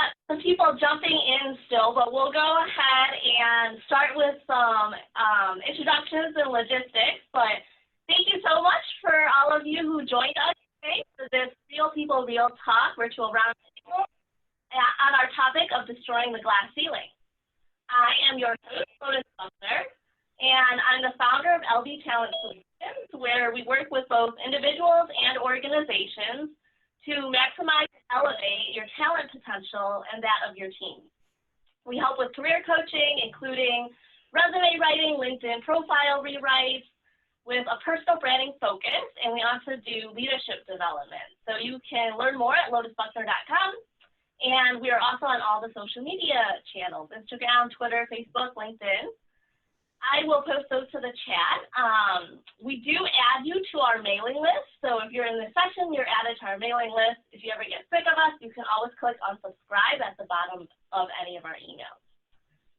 got some people jumping in still, but we'll go ahead and start with some introductions and logistics. But thank you so much for all of you who joined us today for this Real People, Real Talk virtual roundtable on our topic of destroying the glass ceiling. I am your host, Lotus Butler, and I'm the founder of LB Talent Solutions, where we work with both individuals and organizations to maximize and elevate your talent potential and that of your team. We help with career coaching, including resume writing, LinkedIn profile rewrites, with a personal branding focus, and we also do leadership development. So you can learn more at lotusbuckler.com, and we are also on all the social media channels, Instagram, Twitter, Facebook, LinkedIn. I will post those to the chat. We do add you to our mailing list. So if you're in this session, you're added to our mailing list. If you ever get sick of us, you can always click on subscribe at the bottom of any of our emails.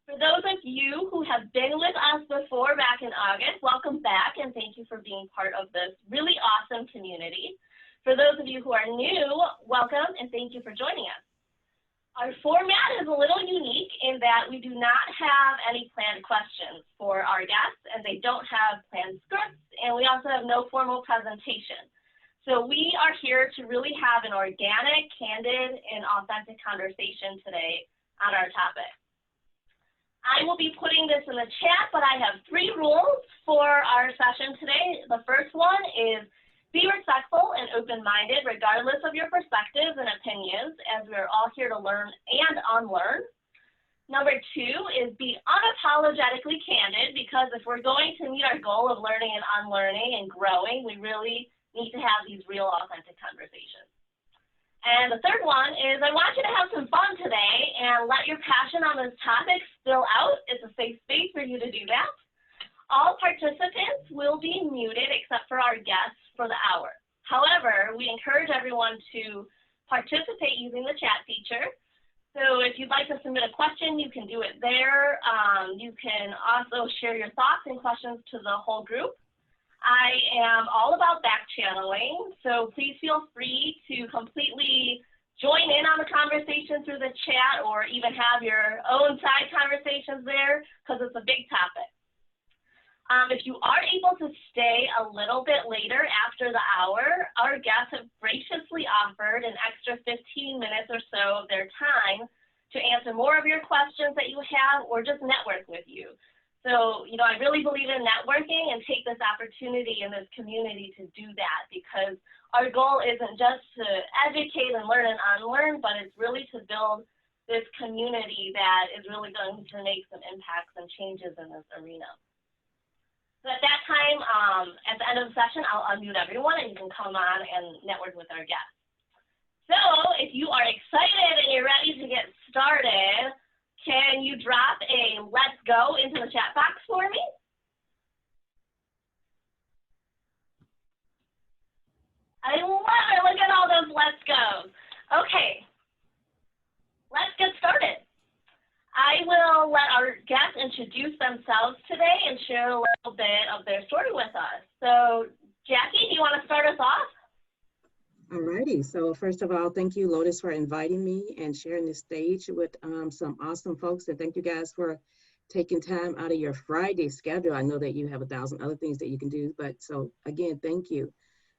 For those of you who have been with us before back in August, welcome back and thank you for being part of this really awesome community. For those of you who are new, welcome and thank you for joining us. Our format is a little unique in that we do not have any planned questions for our guests, and they don't have planned scripts, and we also have no formal presentation. So we are here to really have an organic, candid, and authentic conversation today on our topic. I will be putting this in the chat, but I have 3 rules for our session today. The first one is be respectful and open-minded regardless of your perspectives and opinions, as we're all here to learn and unlearn. Number 2 is be unapologetically candid, because if we're going to meet our goal of learning and unlearning and growing, we really need to have these real authentic conversations. And the third one is I want you to have some fun today and let your passion on this topic spill out. It's a safe space for you to do that. All participants will be muted except for our guests for the hour. However, we encourage everyone to participate using the chat feature. So if you'd like to submit a question, you can do it there. You can also share your thoughts and questions to the whole group. I am all about back channeling, so please feel free to completely join in on the conversation through the chat or even have your own side conversations there, because it's a big topic. If you are able to stay a little bit later after the hour, our guests have graciously offered an extra 15 minutes or so of their time to answer more of your questions that you have or just network with you. So, you know, I really believe in networking and take this opportunity in this community to do that, because our goal isn't just to educate and learn and unlearn, but it's really to build this community that is really going to make some impacts and changes in this arena. So at that time, at the end of the session, I'll unmute everyone and you can come on and network with our guests. So if you are excited and you're ready to get started, can you drop a let's go into the chat box for me? I love it. Look at all those let's goes. Okay, let's get started. I will let our guests introduce themselves today and share a little bit of their story with us. So, Jackie, do you want to start us off? All righty. So first of all, thank you, Lotus, for inviting me and sharing this stage with some awesome folks. And thank you guys for taking time out of your Friday schedule. I know that you have 1,000 other things that you can do, but so again, thank you.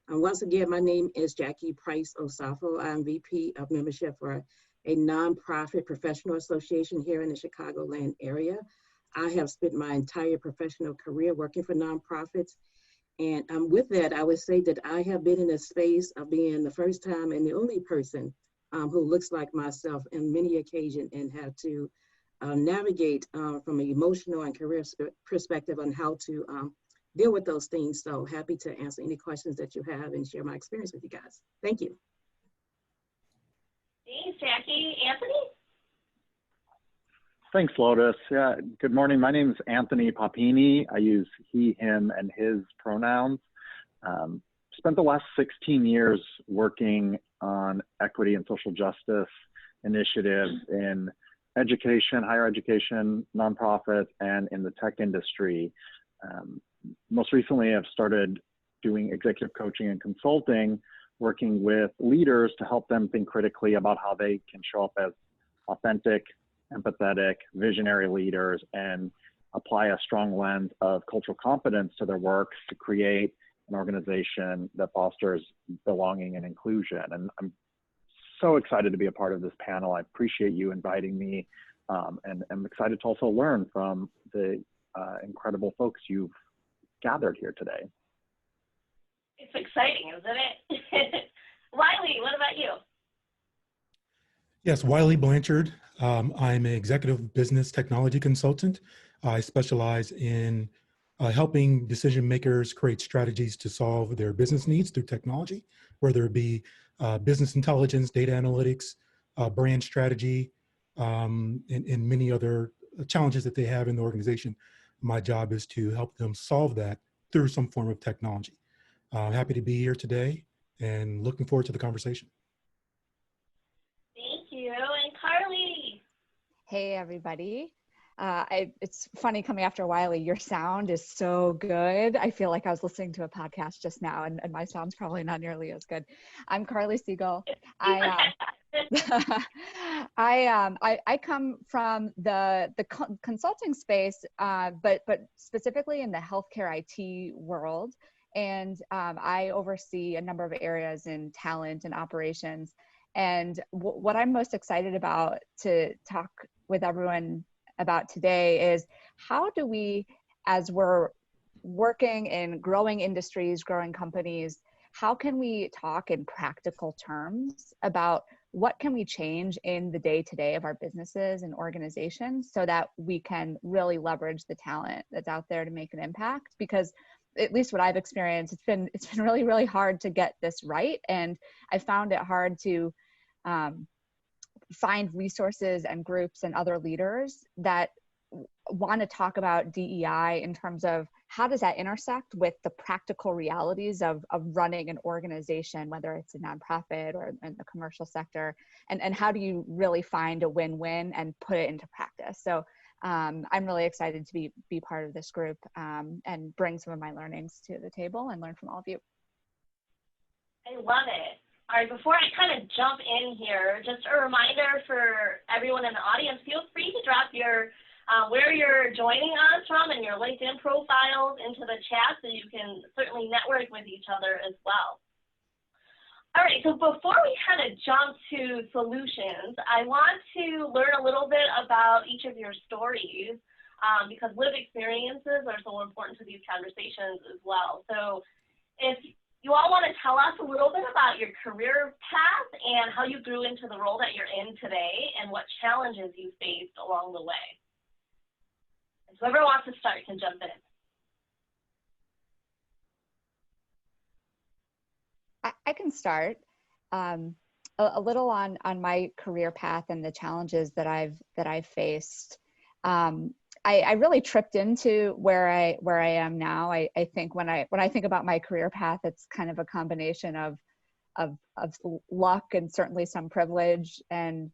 Once again, my name is Jackie Osafo. I'm VP of Membership for a nonprofit professional association here in the Chicagoland area. I have spent my entire professional career working for nonprofits. And with that, I would say that I have been in a space of being the first time and the only person who looks like myself on many occasions and have to navigate from an emotional and career perspective on how to deal with those things. So happy to answer any questions that you have and share my experience with you guys. Thank you. Thanks, Jackie. Anthony? Thanks, Lotus. Yeah, good morning. My name is Anthony Papini. I use he, him, and his pronouns. Spent the last 16 years working on equity and social justice initiatives in education, higher education, nonprofits, and in the tech industry. Most recently, I've started doing executive coaching and consulting, working with leaders to help them think critically about how they can show up as authentic, empathetic, visionary leaders and apply a strong lens of cultural competence to their work to create an organization that fosters belonging and inclusion. And I'm so excited to be a part of this panel. I appreciate you inviting me, and I'm excited to also learn from the incredible folks you've gathered here today. It's exciting, isn't it? Wylie, what about you? Yes, Wylie Blanchard. I'm an executive business technology consultant. I specialize in helping decision makers create strategies to solve their business needs through technology, whether it be business intelligence, data analytics, brand strategy, and many other challenges that they have in the organization. My job is to help them solve that through some form of technology. Happy to be here today and looking forward to the conversation. Thank you. And Carly. Hey, everybody. It's funny coming after Wylie. Your sound is so good. I feel like I was listening to a podcast just now, and my sound's probably not nearly as good. I'm Carly Segal. I come from the consulting space, but specifically in the healthcare IT world. And I oversee a number of areas in talent and operations. And what I'm most excited about to talk with everyone about today is how do we, as we're working in growing industries, growing companies, how can we talk in practical terms about what can we change in the day-to-day of our businesses and organizations so that we can really leverage the talent that's out there to make an impact? Because at least what I've experienced, it's been really, really hard to get this right. And I found it hard to find resources and groups and other leaders that want to talk about DEI in terms of how does that intersect with the practical realities of running an organization, whether it's a nonprofit or in the commercial sector, and how do you really find a win-win and put it into practice. So I'm really excited to be part of this group and bring some of my learnings to the table and learn from all of you. I love it. All right, before I kind of jump in here, just a reminder for everyone in the audience, feel free to drop your where you're joining us from and your LinkedIn profiles into the chat so you can certainly network with each other as well. All right, so before we kind of jump to solutions, I want to learn a little bit about each of your stories because lived experiences are so important to these conversations as well. So if you all want to tell us a little bit about your career path and how you grew into the role that you're in today and what challenges you faced along the way. And so whoever wants to start can jump in. I can start a little on my career path and the challenges that I've faced. I really tripped into where I am now. I think when I think about my career path, it's kind of a combination of luck and certainly some privilege and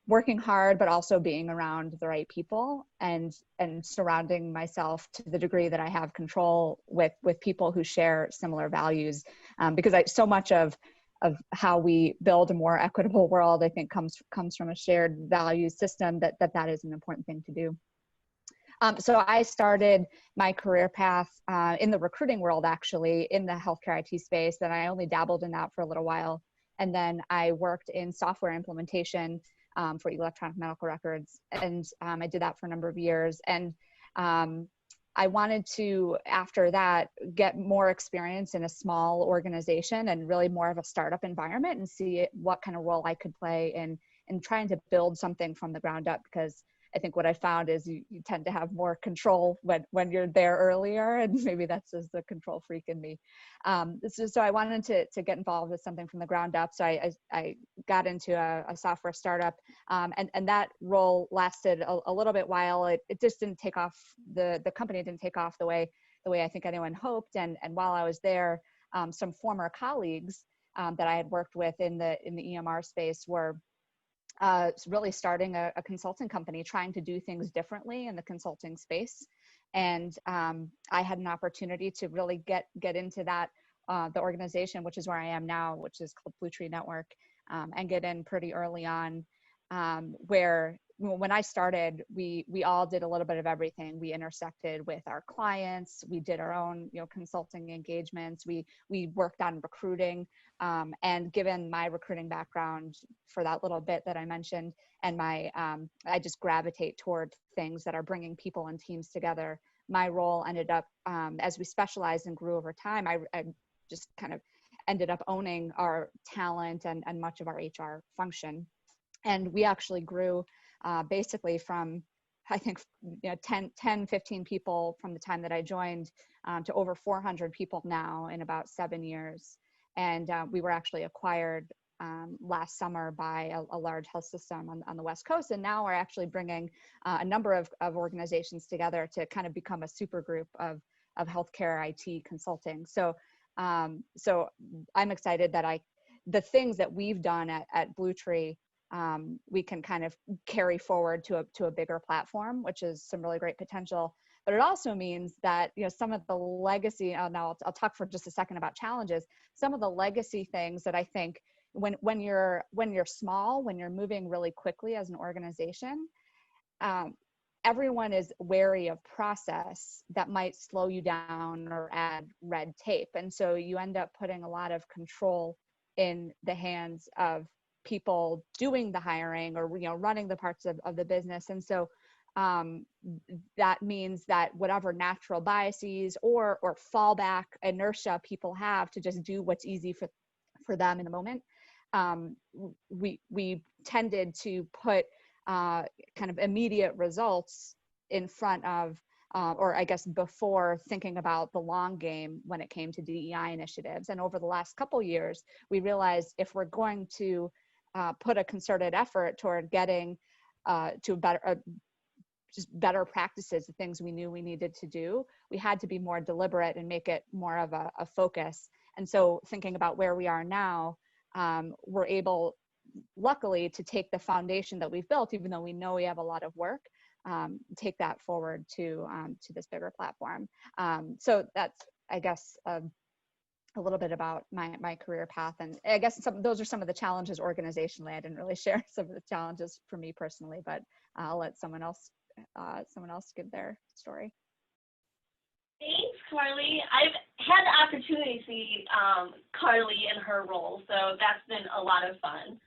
working hard, but also being around the right people and surrounding myself to the degree that I have control with people who share similar values. Because so much of how we build a more equitable world, I think comes from a shared value system that is an important thing to do. So I started my career path in the recruiting world, actually, in the healthcare IT space, and I only dabbled in that for a little while. And then I worked in software implementation for electronic medical records, and I did that for a number of years. And I wanted to, after that, get more experience in a small organization and really more of a startup environment and see what kind of role I could play in trying to build something from the ground up, because I think what I found is you tend to have more control when you're there earlier, and maybe that's just the control freak in me. So I wanted to get involved with something from the ground up. So I got into a software startup, and that role lasted a little bit while. It just didn't take off. The company didn't take off the way I think anyone hoped. And while I was there, some former colleagues that I had worked with in the EMR space were really starting a consulting company, trying to do things differently in the consulting space. And I had an opportunity to really get into that, the organization, which is where I am now, which is called Blue Tree Network, and get in pretty early on. where when I started, we all did a little bit of everything. We intersected with our clients. We did our own, consulting engagements. We worked on recruiting. And given my recruiting background for that little bit that I mentioned, and I just gravitate toward things that are bringing people and teams together. My role ended up, as we specialized and grew over time, I just kind of ended up owning our talent and much of our HR function. And we actually grew basically from, I think, 10, 15 people from the time that I joined to over 400 people now in about 7 years. And we were actually acquired last summer by a large health system on the West Coast. And now we're actually bringing a number of organizations together to kind of become a super group of healthcare IT consulting. So I'm excited that the things that we've done at Blue Tree, we can kind of carry forward to a bigger platform, which is some really great potential. But it also means that, some of the legacy, now I'll talk for just a second about challenges, some of the legacy things that I think when you're small, when you're moving really quickly as an organization, everyone is wary of process that might slow you down or add red tape. And so you end up putting a lot of control in the hands of people doing the hiring or, running the parts of the business. And so that means that whatever natural biases or fallback inertia people have to just do what's easy for them in the moment, we tended to put kind of immediate results in front of, or I guess before thinking about the long game when it came to DEI initiatives. And over the last couple years, we realized if we're going to put a concerted effort toward getting to better practices, the things we knew we needed to do, we had to be more deliberate and make it more of a focus. And so thinking about where we are now, we're able, luckily, to take the foundation that we've built, even though we know we have a lot of work, take that forward to this bigger platform. So that's, I guess, a little bit about my career path. And I guess those are some of the challenges organizationally. I didn't really share some of the challenges for me personally, but I'll let someone else give their story. Thanks, Carly. I've had the opportunity to see Carly in her role, so that's been a lot of fun.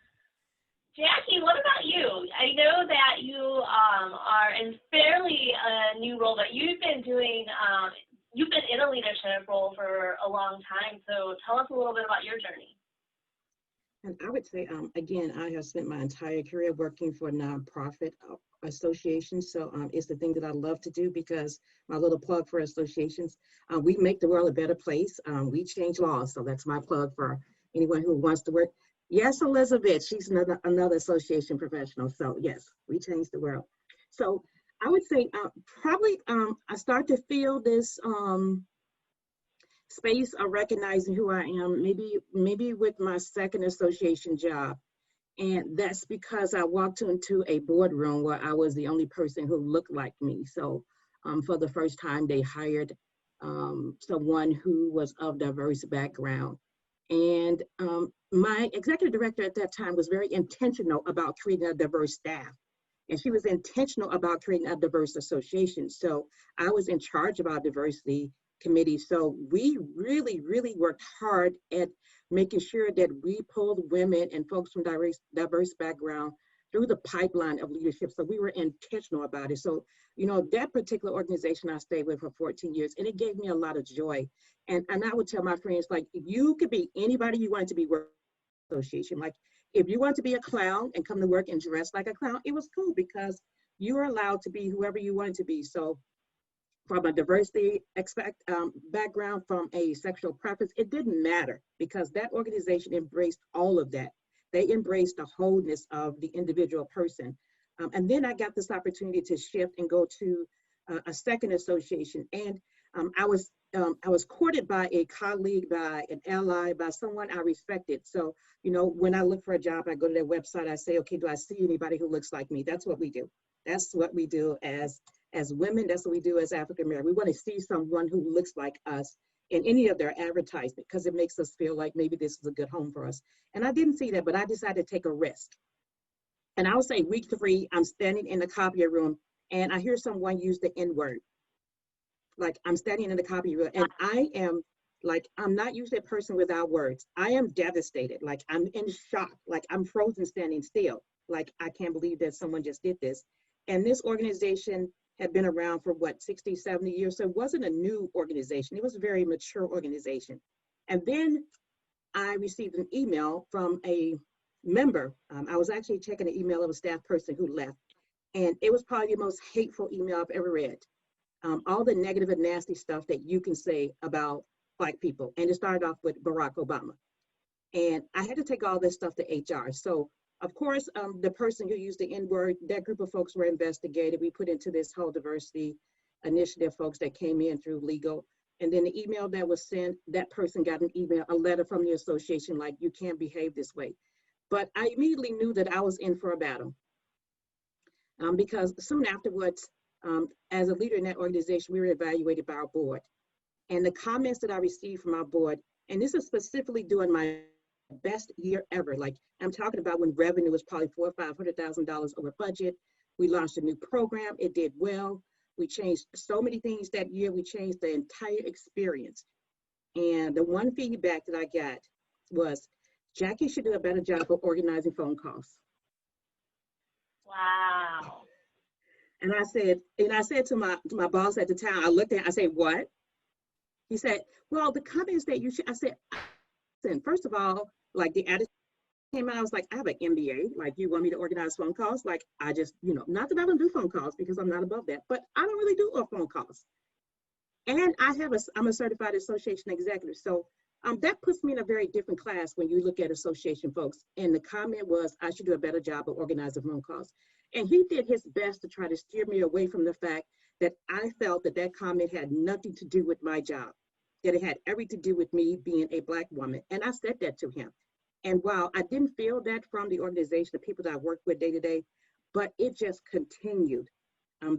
Jackie, what about you? I know that you are in fairly a new role, but you've been in a leadership role for a long time, so tell us a little bit about your journey. And I would say, again, I have spent my entire career working for nonprofit associations. So it's the thing that I love to do, because my little plug for associations, we make the world a better place. We change laws. So that's my plug for anyone who wants to work. Yes, Elizabeth, she's another association professional. So yes, we change the world. So I would say probably I start to feel this space of recognizing who I am, maybe with my second association job. And that's because I walked into a boardroom where I was the only person who looked like me. So for the first time, they hired someone who was of diverse background. And my executive director at that time was very intentional about creating a diverse staff. And she was intentional about creating a diverse association. So I was in charge of our diversity committee. So we really, really worked hard at making sure that we pulled women and folks from diverse background through the pipeline of leadership. So we were intentional about it. So, that particular organization I stayed with for 14 years, and it gave me a lot of joy. And I would tell my friends, like, you could be anybody you wanted to be work association. Like, if you want to be a clown and come to work and dress like a clown, it was cool because you were allowed to be whoever you wanted to be. So from a diversity background, from a sexual preference, it didn't matter because that organization embraced all of that. They embraced the wholeness of the individual person. And then I got this opportunity to shift and go to a second association. And I was courted by a colleague, by an ally, by someone I respected. So, when I look for a job, I go to their website, I say, okay, do I see anybody who looks like me? That's what we do. That's what we do as women. That's what we do as African American. We want to see someone who looks like us in any of their advertisement because it makes us feel like maybe this is a good home for us. And I didn't see that, but I decided to take a risk. And I would say week 3, I'm standing in the copier room and I hear someone use the N-word. Like I'm standing in the copier room and I am like, I'm not usually a person without words. I am devastated. Like I'm in shock. Like I'm frozen standing still. Like I can't believe that someone just did this. And this organization had been around for what, 60, 70 years. So it wasn't a new organization. It was a very mature organization. And then I received an email from a member. I was actually checking an email of a staff person who left. And it was probably the most hateful email I've ever read. All the negative and nasty stuff that you can say about Black people. And it started off with Barack Obama. And I had to take all this stuff to HR. So of course, the person who used the N-word, that group of folks were investigated. We put into this whole diversity initiative folks that came in through legal. And then the email that was sent, that person got an email, a letter from the association like, you can't behave this way. But I immediately knew that I was in for a battle. Because soon afterwards, as a leader in that organization, we were evaluated by our board. And the comments that I received from our board, and this is specifically during my best year ever. Like I'm talking about when revenue was probably $400,000 or $500,000 over budget. We launched a new program. It did well. We changed so many things that year. We changed the entire experience. And the one feedback that I got was, Jackie should do a better job of organizing phone calls. Wow. And I said to my boss at the time, I looked at, I said, what? He said, well, the comments that you should, I said, first of all, like the attitude came out, I was like, I have an MBA, like you want me to organize phone calls? Like I just, not that I don't do phone calls because I'm not above that, but I don't really do phone calls. And I'm a certified association executive. So that puts me in a very different class when you look at association folks. And the comment was, I should do a better job of organizing phone calls. And he did his best to try to steer me away from the fact that I felt that comment had nothing to do with my job, that it had everything to do with me being a Black woman. And I said that to him. And while I didn't feel that from the organization, the people that I work with day to day, but it just continued.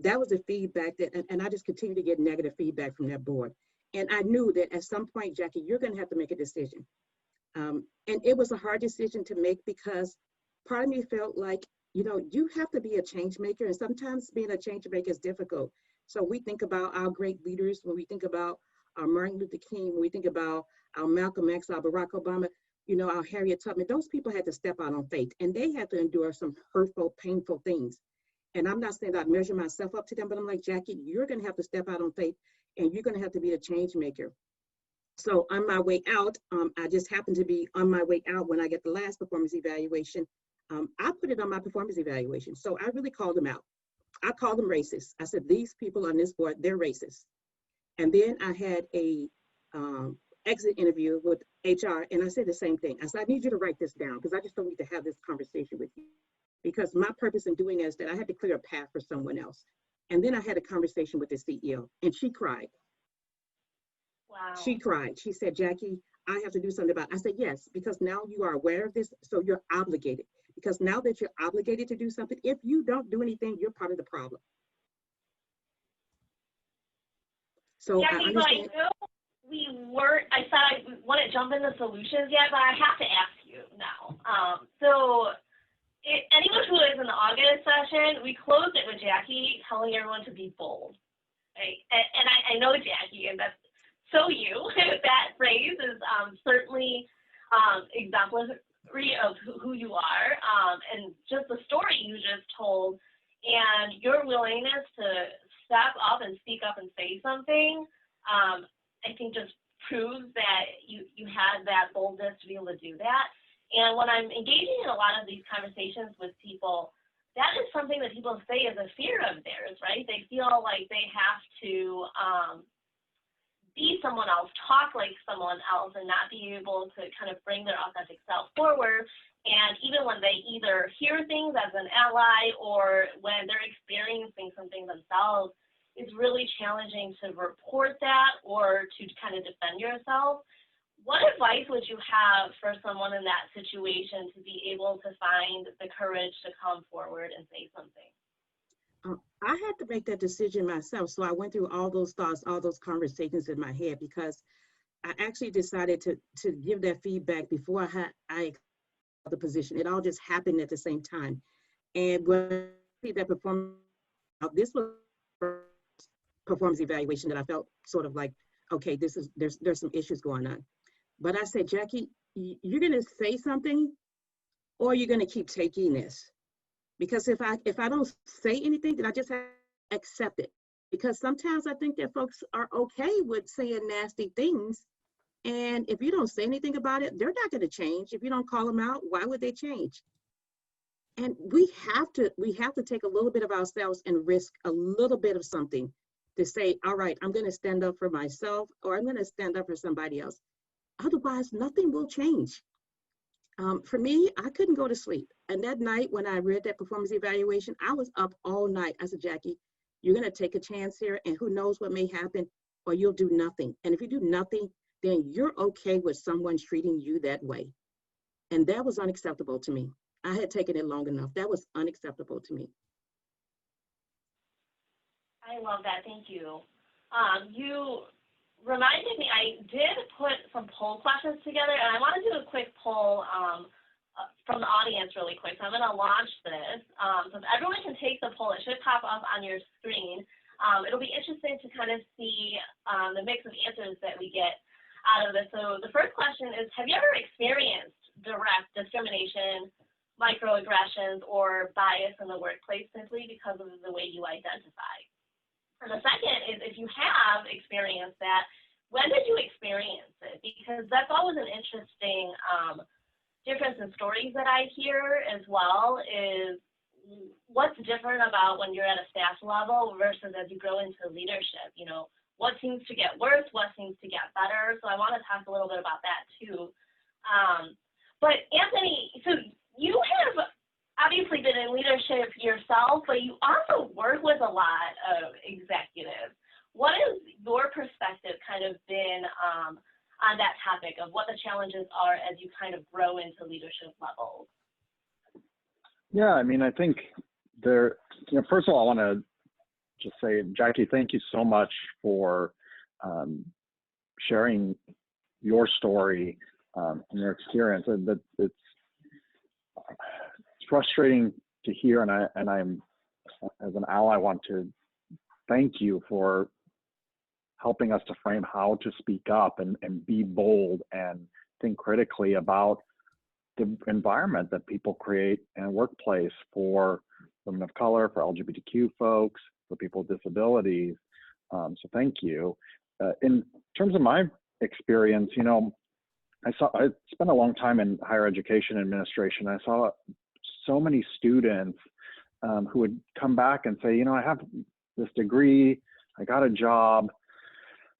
That was the feedback and I just continued to get negative feedback from that board. And I knew that at some point, Jackie, you're going to have to make a decision. And it was a hard decision to make because part of me felt like, you have to be a change maker. And sometimes being a change maker is difficult. So we think about our great leaders, when we think about our Martin Luther King, when we think about our Malcolm X, our Barack Obama, our Harriet Tubman, those people had to step out on faith and they had to endure some hurtful, painful things. And I'm not saying that I measure myself up to them, but I'm like, Jackie, you're going to have to step out on faith and you're going to have to be a change maker. So on my way out, I just happened to be on my way out when I get the last performance evaluation. I put it on my performance evaluation. So I really called them out. I called them racist. I said, these people on this board, they're racist. And then I had a exit interview with HR and I said the same thing. I said, I need you to write this down because I just don't need to have this conversation with you. Because my purpose in doing is that I had to clear a path for someone else. And then I had a conversation with the CEO and she cried. Wow. She cried. She said, Jackie, I have to do something about it. I said, yes, because now you are aware of this, so you're obligated. Because now that you're obligated to do something, if you don't do anything, you're part of the problem. So Jackie, I understand. I said I wouldn't jump into solutions yet, but I have to ask you now. Anyone who is in the August session, we closed it with Jackie telling everyone to be bold. Right? And I know Jackie, and that's so you. That phrase is certainly exemplary of who you are, and just the story you just told, and your willingness to step up and speak up and say something, I think just proves that you had that boldness to be able to do that. And when I'm engaging in a lot of these conversations with people, that is something that people say is a fear of theirs, right? They feel like they have to be someone else, talk like someone else, and not be able to kind of bring their authentic self forward. And even when they either hear things as an ally or when they're experiencing something themselves, it's really challenging to report that or to kind of defend yourself. What advice would you have for someone in that situation to be able to find the courage to come forward and say something? I had to make that decision myself. So I went through all those thoughts, all those conversations in my head, because I actually decided to give that feedback before I the position. It all just happened at the same time. And when I see that performance, this was performance evaluation that I felt sort of like, okay, there's some issues going on. But I said, Jackie, you're going to say something, or you're going to keep taking this. Because if I don't say anything, then I just have to accept it. Because sometimes I think that folks are okay with saying nasty things. And if you don't say anything about it, they're not going to change. If you don't call them out, why would they change? And we have to take a little bit of ourselves and risk a little bit of something to say, all right, I'm going to stand up for myself, or I'm going to stand up for somebody else. Otherwise, nothing will change. For me, I couldn't go to sleep. And that night when I read that performance evaluation, I was up all night. I said, Jackie, you're going to take a chance here, and who knows what may happen, or you'll do nothing. And if you do nothing, then you're okay with someone treating you that way. And that was unacceptable to me. I had taken it long enough. That was unacceptable to me. I love that. Thank you. You reminded me, I did put some poll questions together, and I want to do a quick poll from the audience really quick. So I'm going to launch this. So if everyone can take the poll, it should pop up on your screen. It'll be interesting to kind of see the mix of answers that we get out of this. So the first question is, have you ever experienced direct discrimination, microaggressions, or bias in the workplace simply because of the way you identify? And the second is, if you have experienced that, when did you experience it? Because that's always an interesting difference in stories that I hear as well, is what's different about when you're at a staff level versus as you grow into leadership. You know, what seems to get worse, what seems to get better. So I want to talk a little bit about that too. But Anthony, so you have obviously been in leadership yourself, but you also work with a lot of executives. What has your perspective kind of been on that topic of what the challenges are as you kind of grow into leadership levels? Yeah, I mean, I think first of all, I want to just say, Jackie, thank you so much for sharing your story and your experience. And that it's frustrating to hear, and I'm, as an ally, want to thank you for helping us to frame how to speak up and be bold and think critically about the environment that people create in a workplace for women of color, for LGBTQ folks, for people with disabilities. So thank you. In terms of my experience, I spent a long time in higher education administration. I saw so many students who would come back and say, I have this degree, I got a job,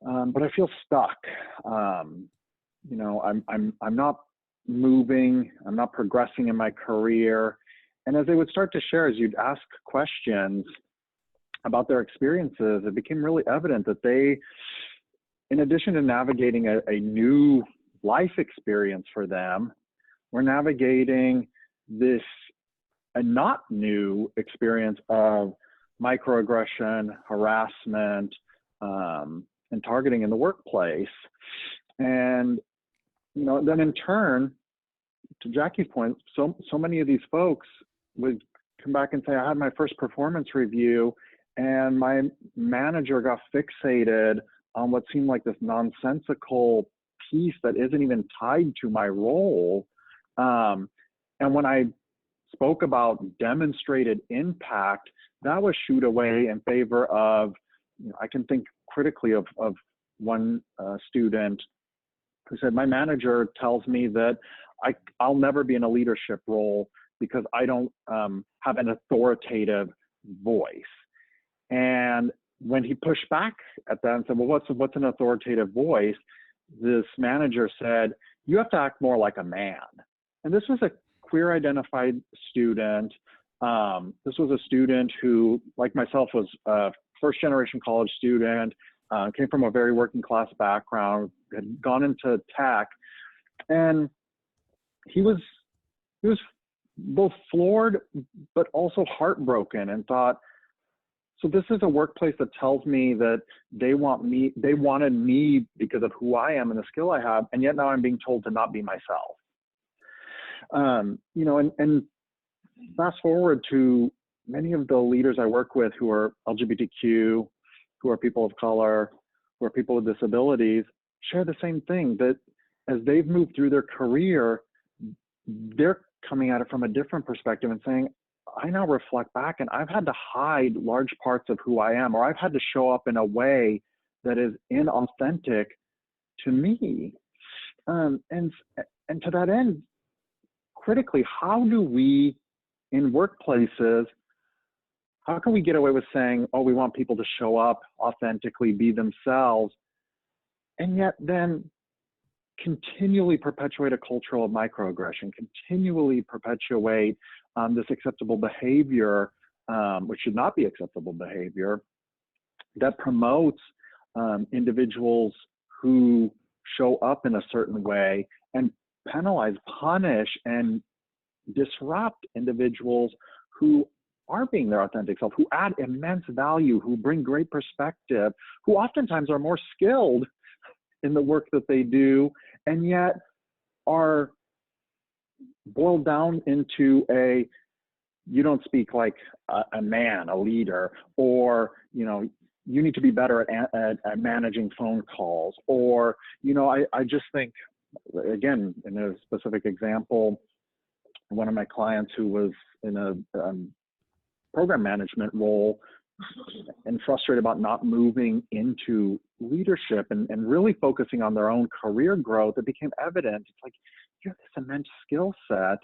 but I feel stuck. I'm not moving, I'm not progressing in my career. And as they would start to share, as you'd ask questions about their experiences, it became really evident that they, in addition to navigating a new life experience for them, were navigating a not new experience of microaggression, harassment, and targeting in the workplace. And, then in turn, to Jackie's point, so many of these folks would come back and say, I had my first performance review and my manager got fixated on what seemed like this nonsensical piece that isn't even tied to my role. And when I spoke about demonstrated impact, that was shooed away in favor of, I can think critically of one student who said, my manager tells me that I'll never be in a leadership role because I don't have an authoritative voice. And when he pushed back at that and said, well, what's an authoritative voice? This manager said, you have to act more like a man. And this was a queer identified student. This was a student who, like myself, was a first generation college student, came from a very working class background, had gone into tech. And he was both floored, but also heartbroken, and thought, so this is a workplace that tells me that they wanted me because of who I am and the skill I have, and yet now I'm being told to not be myself. And fast forward to many of the leaders I work with who are LGBTQ, who are people of color, who are people with disabilities, share the same thing, that as they've moved through their career, they're coming at it from a different perspective and saying, I now reflect back and I've had to hide large parts of who I am, or I've had to show up in a way that is inauthentic to me. And to that end, critically, how do we, in workplaces, how can we get away with saying, oh, we want people to show up authentically, be themselves, and yet then continually perpetuate a culture of microaggression, continually perpetuate this acceptable behavior, which should not be acceptable behavior, that promotes individuals who show up in a certain way and penalize, punish, and disrupt individuals who are being their authentic self, who add immense value, who bring great perspective, who oftentimes are more skilled in the work that they do, and yet are boiled down into a, you don't speak like a man, a leader, or, you know, you need to be better at managing phone calls, or, you know, I just think, again, in a specific example, one of my clients who was in a program management role and frustrated about not moving into leadership and really focusing on their own career growth, it became evident. It's like, you have this immense skill set.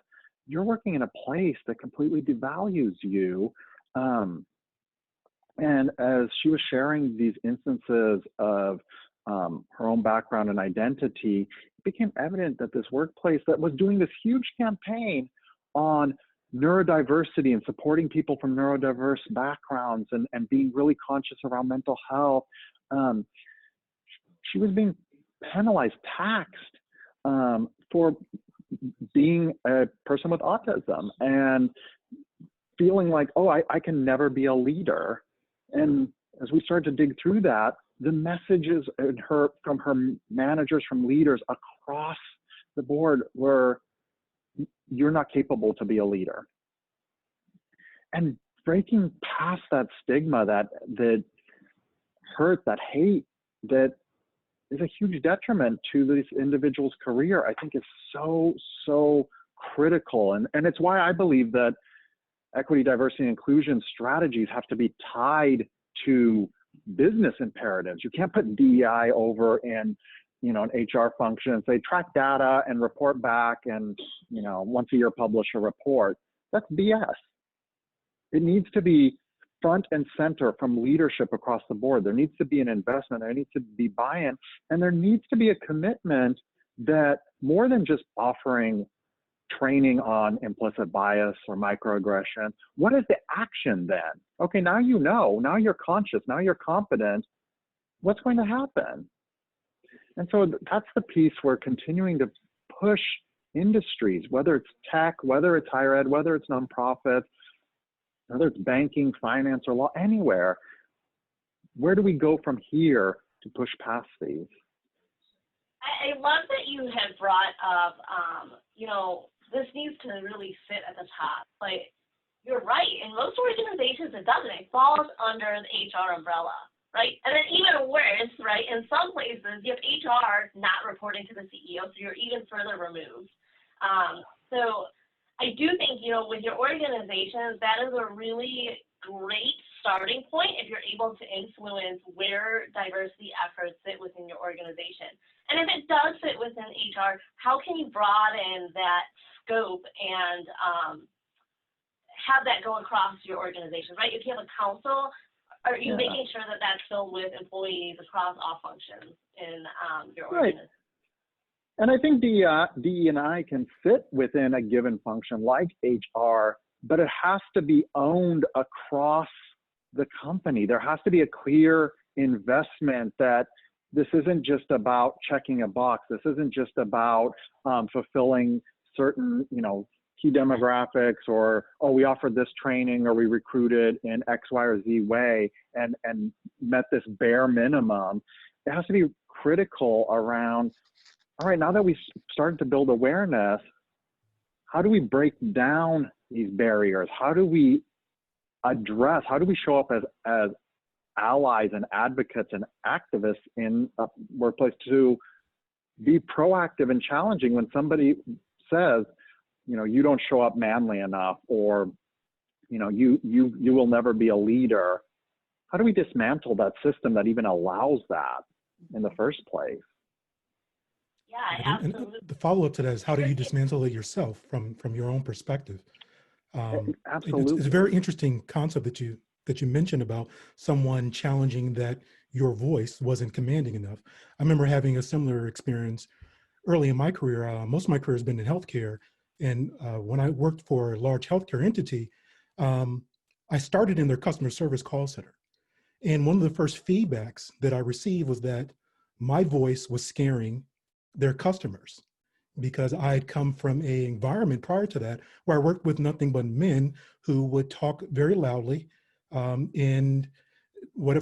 You're working in a place that completely devalues you. And as she was sharing these instances of her own background and identity, it became evident that this workplace that was doing this huge campaign on neurodiversity and supporting people from neurodiverse backgrounds and being really conscious around mental health, she was being penalized, taxed for being a person with autism and feeling like, oh, I can never be a leader. And as we started to dig through that, the messages from her managers, from leaders across the board were, you're not capable to be a leader. And breaking past that stigma, that hurt, that hate, that is a huge detriment to this individual's career, I think is so, so critical. And it's why I believe that equity, diversity, and inclusion strategies have to be tied to business imperatives. You can't put DEI over in, you know, an HR function and say, track data and report back and, you know, once a year publish a report. That's BS. It needs to be front and center from leadership across the board. There needs to be an investment, there needs to be buy-in, and there needs to be a commitment that more than just offering training on implicit bias or microaggression, what is the action then? Okay, now you know, now you're conscious, now you're competent, what's going to happen? And so that's the piece we're continuing to push industries, whether it's tech, whether it's higher ed, whether it's nonprofits, whether it's banking, finance, or law, anywhere. Where do we go from here to push past these? I love that you have brought up, you know, this needs to really sit at the top. Like, you're right. In most organizations, it doesn't. It falls under the HR umbrella, right? And then even worse, right, in some places, you have HR not reporting to the CEO, so you're even further removed. So I do think, you know, with your organizations, that is a really great starting point if you're able to influence where diversity efforts sit within your organization. And if it does fit within HR, how can you broaden that scope and have that go across your organization, right? If you have a council, are you making sure that that's filled with employees across all functions in your organization? Right. And I think DE&I can fit within a given function like HR, but it has to be owned across the company. There has to be a clear investment that this isn't just about checking a box. This isn't just about fulfilling certain, you know, key demographics, or, oh, we offered this training, or we recruited in X, Y, or Z way and met this bare minimum. It has to be critical around, all right, now that we started to build awareness, how do we break down these barriers? How do we address, how do we show up as allies and advocates and activists in a workplace to be proactive and challenging when somebody says, you know, you don't show up manly enough, or, you know, you will never be a leader? How do we dismantle that system that even allows that in the first place? Yeah, absolutely. And the follow-up to that is, how do you dismantle it yourself from your own perspective? Absolutely. It's a very interesting concept that you mentioned about someone challenging that your voice wasn't commanding enough. I remember having a similar experience early in my career. Most of my career has been in healthcare. And when I worked for a large healthcare entity, I started in their customer service call center. And one of the first feedbacks that I received was that my voice was scaring their customers, because I had come from an environment prior to that where I worked with nothing but men who would talk very loudly. And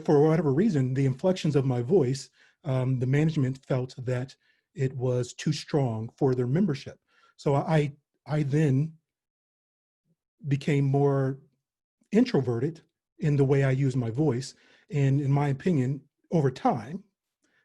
for whatever reason, the inflections of my voice, the management felt that it was too strong for their membership. So I then became more introverted in the way I use my voice. And in my opinion, over time,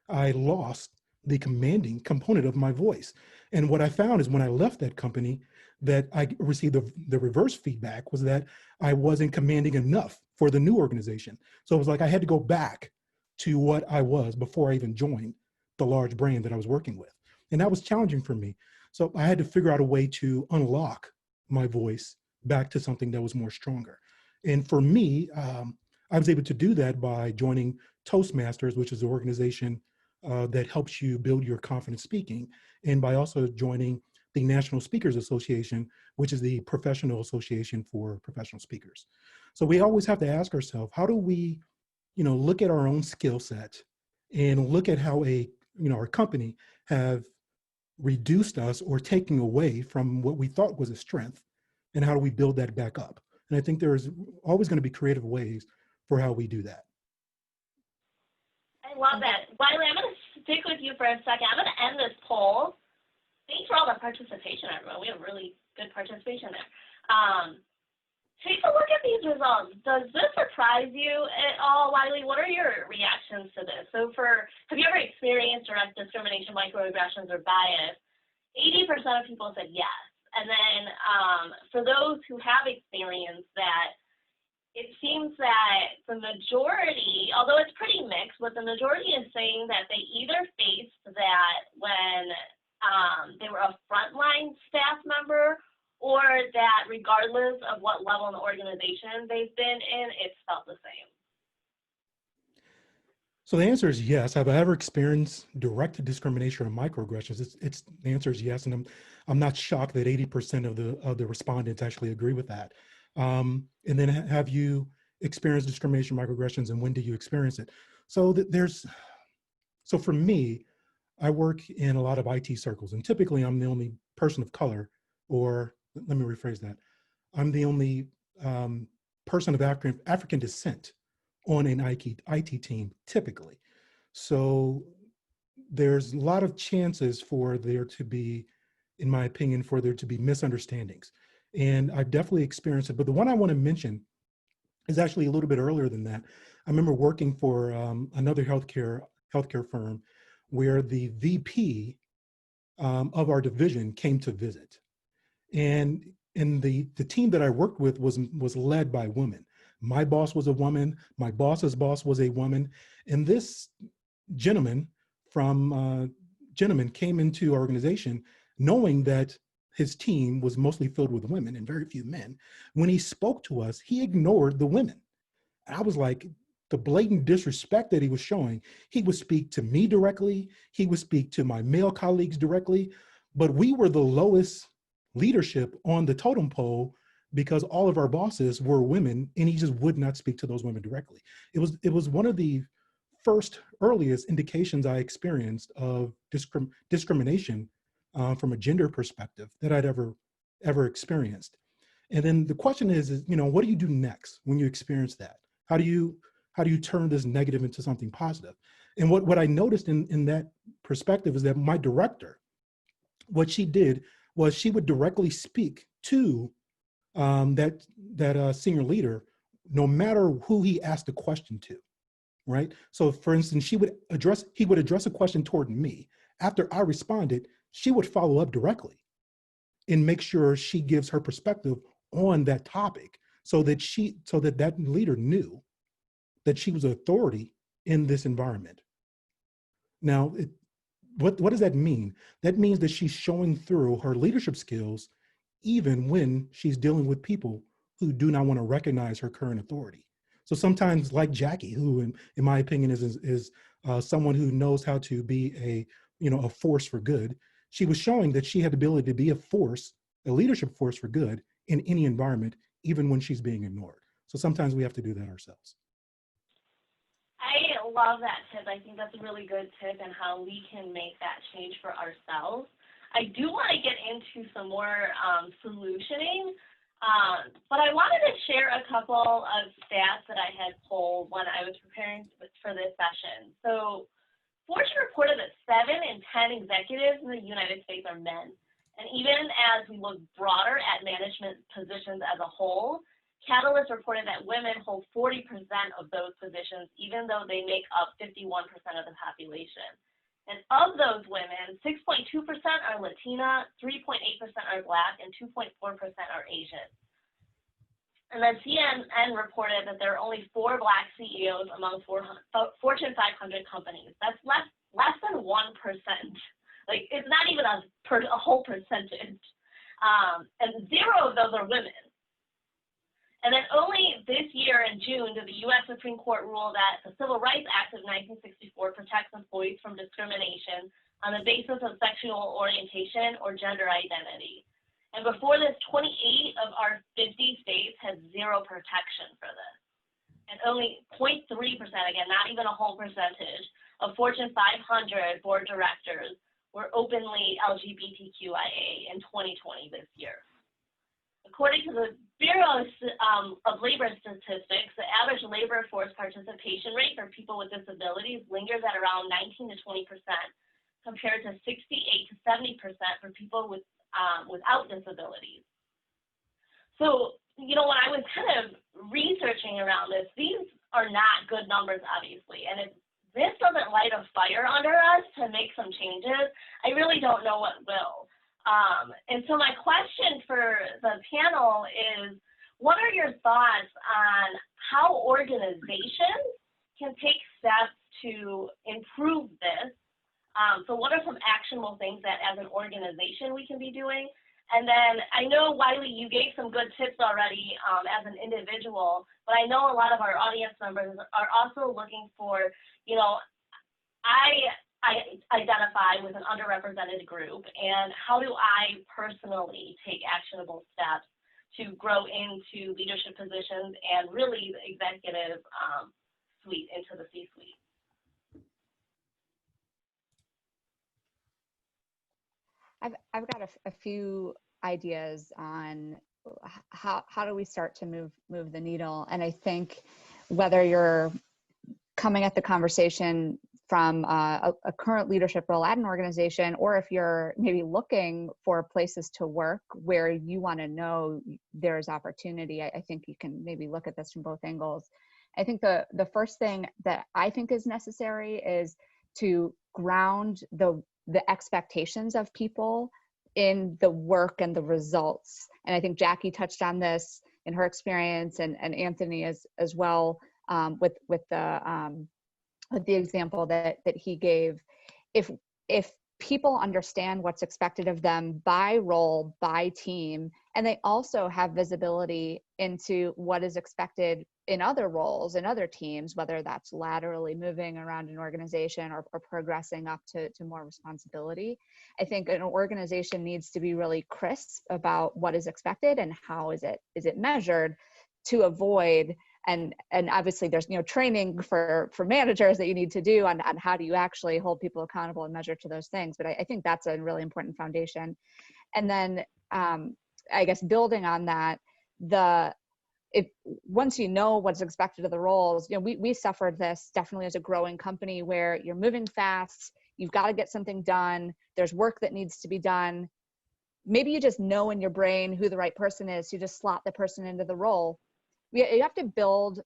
I lost the commanding component of my voice. And what I found is when I left that company, that I received the reverse feedback was that I wasn't commanding enough for the new organization. So it was like I had to go back to what I was before I even joined the large brand that I was working with. And that was challenging for me. So I had to figure out a way to unlock my voice back to something that was more stronger. And for me, I was able to do that by joining Toastmasters, which is an organization that helps you build your confidence speaking, and by also joining the National Speakers Association, which is the professional association for professional speakers. So we always have to ask ourselves, how do we, look at our own skill set and look at how our company have reduced us or taken away from what we thought was a strength, and how do we build that back up? And I think there's always going to be creative ways for how we do that. I love that. Wylie, I'm going to stick with you for a second. I'm going to end this poll. Thanks for all the participation, everyone. We have really good participation there. Take a look at these results. Does this surprise you at all, Wylie? What are your reactions to this? So have you ever experienced direct discrimination, microaggressions, or bias? 80% of people said yes. And then for those who have experienced that, it seems that the majority, although it's pretty mixed, but the majority is saying that they either faced that when they were a frontline staff member, or that regardless of what level in the organization they've been in, it's felt the same. So the answer is yes. Have I ever experienced direct discrimination or microaggressions? The answer is yes, and I'm not shocked that 80% of the respondents actually agree with that. And then have you experienced discrimination, microaggressions, and when did you experience it? So so for me, I work in a lot of IT circles, and typically I'm the only person of color, or let me rephrase that. I'm the only person of African descent on an IT team, typically. So there's a lot of chances for there to be, in my opinion, for there to be misunderstandings. And I've definitely experienced it. But the one I want to mention is actually a little bit earlier than that. I remember working for another healthcare firm where the VP of our division came to visit. And the team that I worked with was led by women. My boss was a woman. My boss's boss was a woman. And this gentleman came into our organization knowing that his team was mostly filled with women and very few men. When he spoke to us, he ignored the women. I was like, the blatant disrespect that he was showing. He would speak to me directly. He would speak to my male colleagues directly, but we were the lowest leadership on the totem pole because all of our bosses were women, and he just would not speak to those women directly. It was one of the earliest indications I experienced of discrimination from a gender perspective that I'd ever experienced. And then the question is, what do you do next when you experience that? How do you turn this negative into something positive? And what I noticed in that perspective is that my director, what she did was she would directly speak to that senior leader, no matter who he asked a question to, right? So for instance, he would address a question toward me. After I responded, she would follow up directly and make sure she gives her perspective on that topic so that that leader knew that she was an authority in this environment. Now, what does that mean? That means that she's showing through her leadership skills even when she's dealing with people who do not want to recognize her current authority. So sometimes, like Jackie, who in my opinion is someone who knows how to be a force for good, she was showing that she had the ability to be a leadership force for good in any environment, even when she's being ignored. So sometimes we have to do that ourselves. I love that tip. I think that's a really good tip and how we can make that change for ourselves. I do want to get into some more solutioning, but I wanted to share a couple of stats that I had pulled when I was preparing for this session. So Fortune reported that 7 in 10 executives in the United States are men. And even as we look broader at management positions as a whole, Catalyst reported that women hold 40% of those positions, even though they make up 51% of the population. And of those women, 6.2% are Latina, 3.8% are Black, and 2.4% are Asian. And then CNN reported that there are only 4 Black CEOs among Fortune 500 companies. That's less than 1%. Like, it's not even a whole percentage. And 0 of those are women. And then only this year in June did the U.S. Supreme Court rule that the Civil Rights Act of 1964 protects employees from discrimination on the basis of sexual orientation or gender identity. And before this, 28 of our 50 states had 0 protection for this. And only 0.3%, again, not even a whole percentage, of Fortune 500 board directors were openly LGBTQIA in 2020 this year. According to the Bureau of Labor Statistics, the average labor force participation rate for people with disabilities lingers at around 19 to 20%, compared to 68 to 70% for people without disabilities. So, when I was kind of researching around this, these are not good numbers, obviously. And if this doesn't light a fire under us to make some changes, I really don't know what will. And so my question for the panel is, what are your thoughts on how organizations can take steps to improve this? So what are some actionable things that as an organization we can be doing? And then I know, Wylie, you gave some good tips already as an individual, but I know a lot of our audience members are also looking for, I identify with an underrepresented group, and how do I personally take actionable steps to grow into leadership positions and really the executive suite into the C-suite? I've got a few ideas on how do we start to move the needle, and I think whether you're coming at the conversation from a current leadership role at an organization, or if you're maybe looking for places to work where you want to know there's opportunity, I think you can maybe look at this from both angles. I think the first thing that I think is necessary is to ground the expectations of people in the work and the results. And I think Jackie touched on this in her experience, and Anthony as well, with the example that he gave. If people understand what's expected of them by role, by team, and they also have visibility into what is expected in other roles, in other teams, whether that's laterally moving around an organization or progressing up to more responsibility, I think an organization needs to be really crisp about what is expected and how is it measured, to avoid, and obviously there's training for managers that you need to do on how do you actually hold people accountable and measure to those things. But I think that's a really important foundation. And then I guess building on that, once you know what's expected of the roles, we suffered this definitely as a growing company where you're moving fast, you've got to get something done, there's work that needs to be done. maybe you just know in your brain who the right person is. You just slot the person into the role. You have to build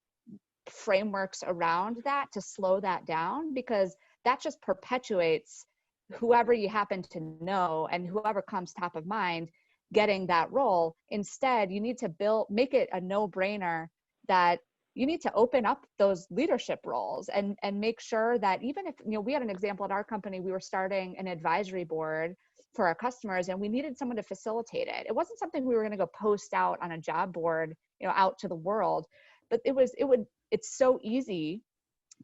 frameworks around that to slow that down, because that just perpetuates whoever you happen to know and whoever comes top of mind getting that role. Instead, you need to make it a no-brainer that you need to open up those leadership roles and make sure that, even if, we had an example at our company, we were starting an advisory board for our customers and we needed someone to facilitate it. It wasn't something we were going to go post out on a job board, out to the world, but it's so easy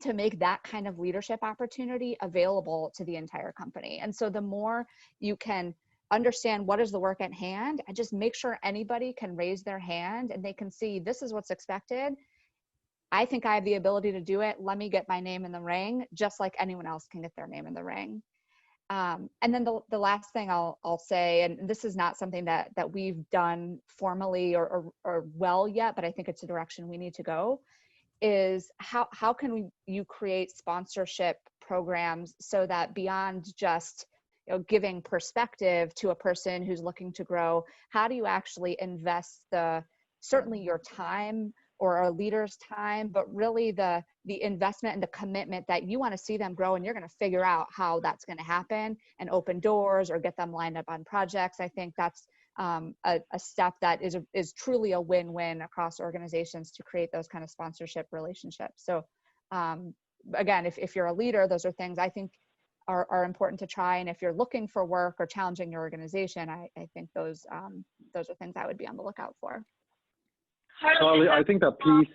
to make that kind of leadership opportunity available to the entire company. And so the more you can understand what is the work at hand, and just make sure anybody can raise their hand and they can see this is what's expected. I think I have the ability to do it. Let me get my name in the ring, just like anyone else can get their name in the ring. And then the last thing I'll say, and this is not something that we've done formally or well yet, but I think it's a direction we need to go, is how can you create sponsorship programs so that beyond just giving perspective to a person who's looking to grow, how do you actually invest certainly your time or a leader's time, but really the investment and the commitment that you want to see them grow, and you're going to figure out how that's going to happen and open doors or get them lined up on projects. I think that's a step that is truly a win-win across organizations to create those kind of sponsorship relationships. So again, if you're a leader, those are things I think are important to try. And if you're looking for work or challenging your organization, I think those are things I would be on the lookout for. Carly, I think that piece.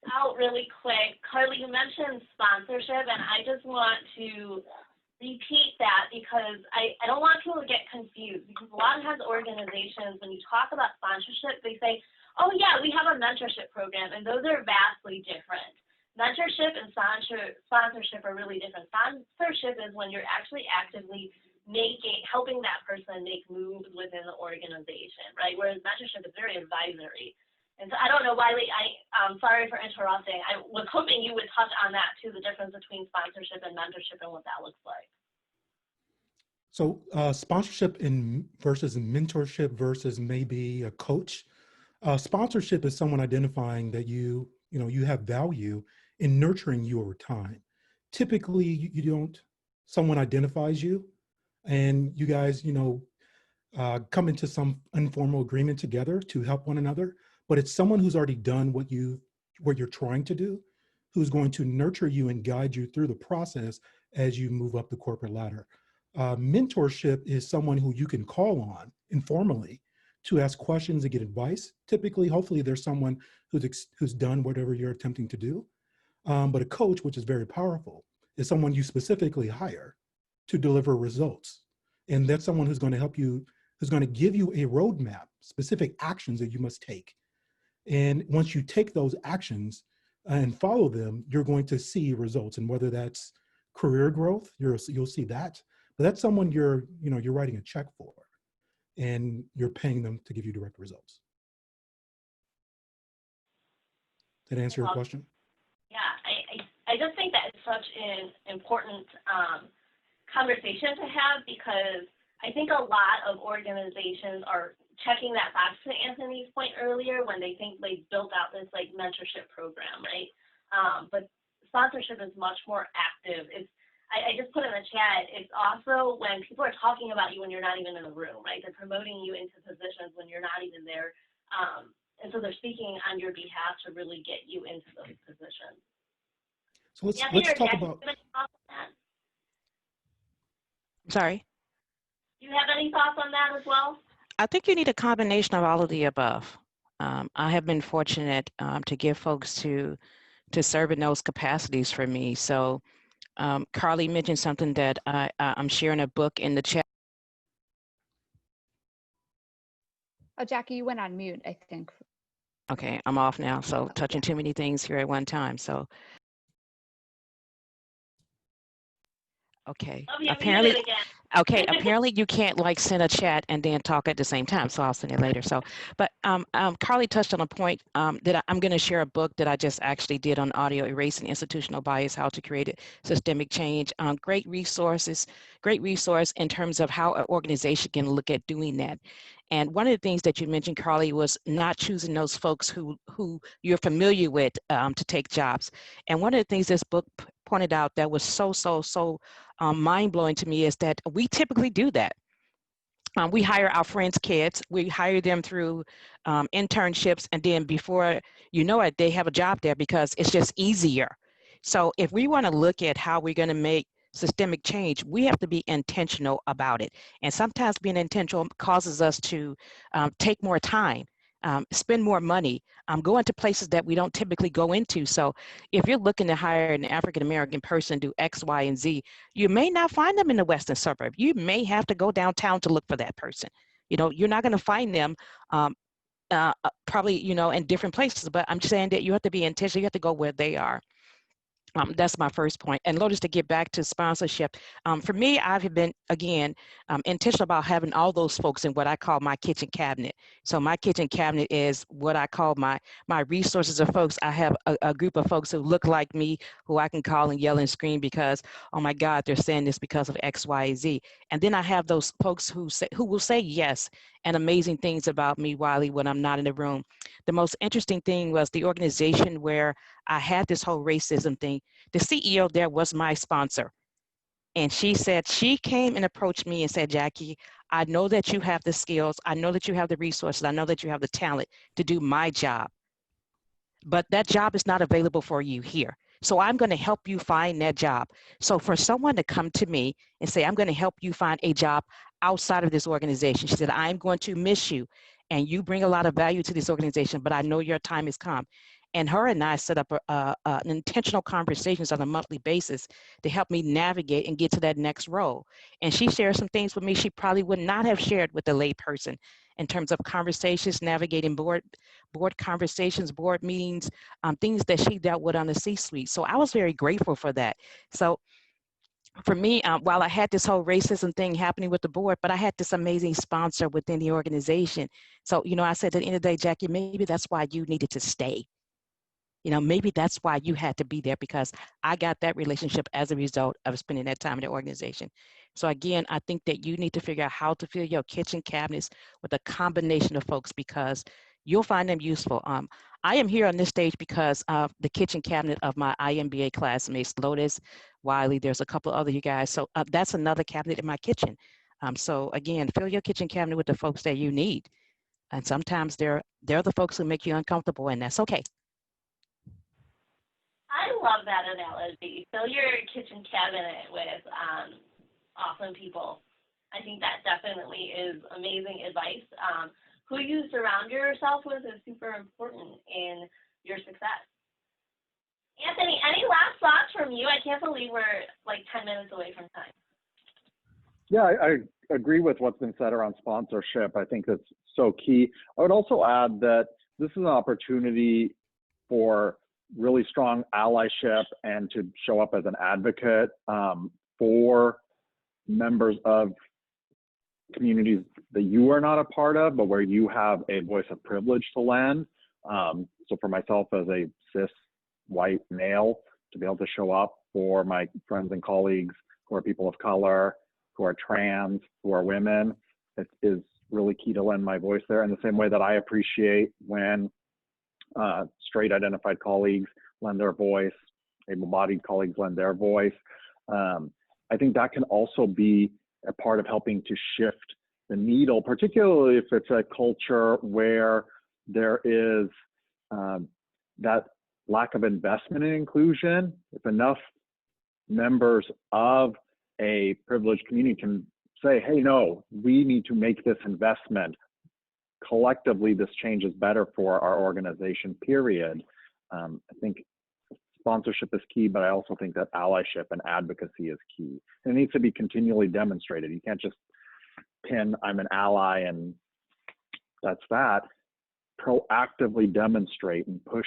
Out really quick. Carly, you mentioned sponsorship, and I just want to repeat that because I don't want people to get confused, because a lot of times organizations, when you talk about sponsorship, they say, oh yeah, we have a mentorship program, and those are vastly different. Mentorship and sponsorship are really different. Sponsorship is when you're actually actively helping that person make moves within the organization, right? Whereas mentorship is very advisory. And so I don't know, Wylie, I'm sorry for interrupting. I was hoping you would touch on that too, the difference between sponsorship and mentorship and what that looks like. So sponsorship versus mentorship versus maybe a coach. Sponsorship is someone identifying that you have value in nurturing you over time. Typically, someone identifies you and you guys, come into some informal agreement together to help one another. But it's someone who's already done what you're trying to do, who's going to nurture you and guide you through the process as you move up the corporate ladder. Mentorship is someone who you can call on informally to ask questions and get advice. Typically, hopefully, there's someone who's done whatever you're attempting to do. But a coach, which is very powerful, is someone you specifically hire to deliver results. And that's someone who's going to help you, who's going to give you a roadmap, specific actions that you must take. And once you take those actions and follow them, you're going to see results. And whether that's career growth, you'll see that. But that's someone you're writing a check for, and you're paying them to give you direct results. Did that answer your question? Yeah, I just think that it's such an important conversation to have, because I think a lot of organizations are checking that box, to Anthony's point earlier, when they think they've built out this mentorship program, right? But sponsorship is much more active. I just put in the chat, it's also when people are talking about you when you're not even in the room, right? They're promoting you into positions when you're not even there. And so they're speaking on your behalf to really get you into those positions. So let's talk about. Sorry. Do you have any thoughts on that as well? I think you need a combination of all of the above. I have been fortunate to get folks to serve in those capacities for me. So Carly mentioned something that I'm sharing a book in the chat. Oh, Jackie, you went on mute, I think. Okay, I'm off now. So touching too many things here at one time. So Okay. Oh, yeah, we did Apparently, it again. apparently you can't like send a chat and then talk at the same time. So I'll send it later. So, but Carly touched on a point that I'm going to share a book that I just actually did on audio, Erasing Institutional Bias, How to Create Systemic Change. Great resource in terms of how an organization can look at doing that. And one of the things that you mentioned, Carly, was not choosing those folks who you're familiar with to take jobs. And one of the things this book pointed out that was so mind-blowing to me is that we typically do that. We hire our friends' kids. We hire them through internships, and then before you know it, they have a job there because it's just easier. So if we want to look at how we're going to make systemic change, we have to be intentional about it. And sometimes being intentional causes us to take more time, spend more money, go into places that we don't typically go into. So if you're looking to hire an African-American person, do X, Y, and Z, you may not find them in the Western suburb. You may have to go downtown to look for that person. You know, you're not going to find them probably, you know, in different places, but I'm saying that you have to be intentional. You have to go where they are. That's my first point. And Lotus, to get back to sponsorship, for me, I've been, again, intentional about having all those folks in what I call my kitchen cabinet. So my kitchen cabinet is what I call my resources of folks. I have a group of folks who look like me, who I can call and yell and scream because, oh my God, they're saying this because of X, Y, Z. And then I have those folks who will say yes and amazing things about me, Wylie, when I'm not in the room. The most interesting thing was the organization where I had this whole racism thing. The CEO there was my sponsor. And she said, she came and approached me and said, Jackie, I know that you have the skills. I know that you have the resources. I know that you have the talent to do my job. But that job is not available for you here. So I'm going to help you find that job. So for someone to come to me and say, I'm going to help you find a job outside of this organization, she said, I'm going to miss you and you bring a lot of value to this organization, but I know your time has come. And her and I set up an intentional conversations on a monthly basis to help me navigate and get to that next role. And she shared some things with me she probably would not have shared with the lay person in terms of conversations, navigating board conversations, board meetings, things that she dealt with on the C-suite. So I was very grateful for that. So for me, while I had this whole racism thing happening with the board, but I had this amazing sponsor within the organization. So, you know, I said at the end of the day, Jackie, maybe that's why you needed to stay. You know, maybe that's why you had to be there, because I got that relationship as a result of spending that time in the organization. So again, I think that you need to figure out how to fill your kitchen cabinets with a combination of folks, because you'll find them useful. I am here on this stage because of the kitchen cabinet of my IMBA classmates, Lotus, Wylie, there's a couple other you guys. So that's another cabinet in my kitchen. So again, fill your kitchen cabinet with the folks that you need. And sometimes they're the folks who make you uncomfortable, and that's okay. I love that analogy. Fill your kitchen cabinet with awesome people. I think that definitely is amazing advice. Who you surround yourself with is super important in your success. Anthony, any last thoughts from you? I can't believe we're like 10 minutes away from time. Yeah, I agree with what's been said around sponsorship. I think that's so key. I would also add that this is an opportunity for really strong allyship and to show up as an advocate for members of communities that you are not a part of, but where you have a voice of privilege to lend. So for myself as a cis white male, to be able to show up for my friends and colleagues who are people of color, who are trans, who are women, it is really key to lend my voice there, in the same way that I appreciate when straight identified colleagues lend their voice, able-bodied colleagues lend their voice. I think that can also be a part of helping to shift the needle, particularly if it's a culture where there is that lack of investment in inclusion. If enough members of a privileged community can say, hey, no, we need to make this investment. Collectively, this change is better for our organization, period. I think sponsorship is key, but I also think that allyship and advocacy is key. It needs to be continually demonstrated. You can't just pin, I'm an ally, and that's that. Proactively demonstrate and push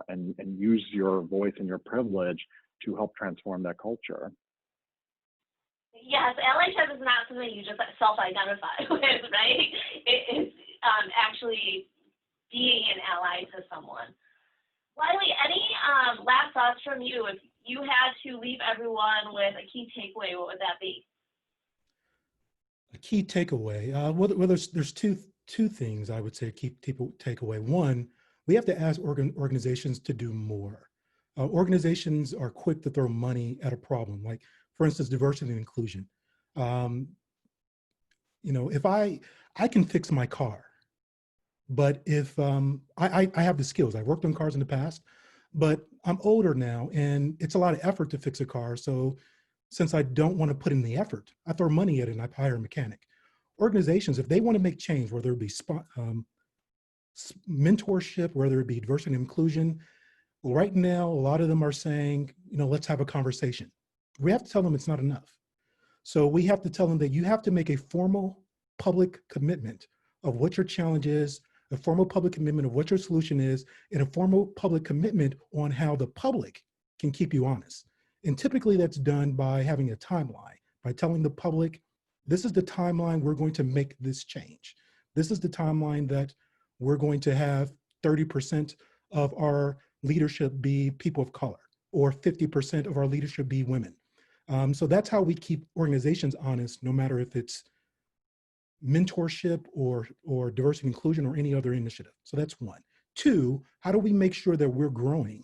and use your voice and your privilege to help transform that culture. Yes, allyship is not something you just self-identify with, right? It is actually being an ally to someone. Wylie, any last thoughts from you? If you had to leave everyone with a key takeaway, what would that be? A key takeaway. Well, there's two things I would say. Key takeaway. One, we have to ask organizations to do more. Organizations are quick to throw money at a problem, like, for instance, diversity and inclusion. If I can fix my car, but if I have the skills, I've worked on cars in the past, but I'm older now and it's a lot of effort to fix a car. So since I don't want to put in the effort, I throw money at it and I hire a mechanic. Organizations, if they want to make change, whether it be mentorship, whether it be diversity and inclusion, right now, a lot of them are saying, let's have a conversation. We have to tell them it's not enough. So we have to tell them that you have to make a formal public commitment of what your challenge is, a formal public commitment of what your solution is, and a formal public commitment on how the public can keep you honest. And typically that's done by having a timeline, by telling the public, this is the timeline we're going to make this change. This is the timeline that we're going to have 30% of our leadership be people of color, or 50% of our leadership be women. So that's how we keep organizations honest, no matter if it's mentorship or diversity and inclusion or any other initiative. So that's one. Two, how do we make sure that we're growing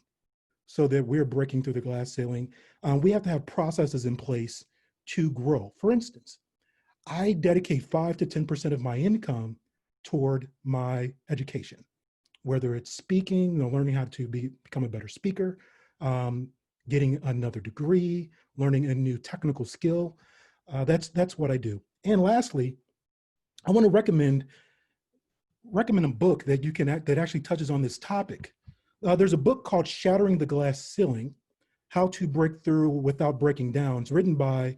so that we're breaking through the glass ceiling? We have to have processes in place to grow. For instance, I dedicate 5 to 10% of my income toward my education, whether it's speaking, learning how to become a better speaker, getting another degree, learning a new technical skill. That's what I do. And lastly, I want to recommend a book that that actually touches on this topic. There's a book called Shattering the Glass Ceiling, How to Break Through Without Breaking Down. It's written by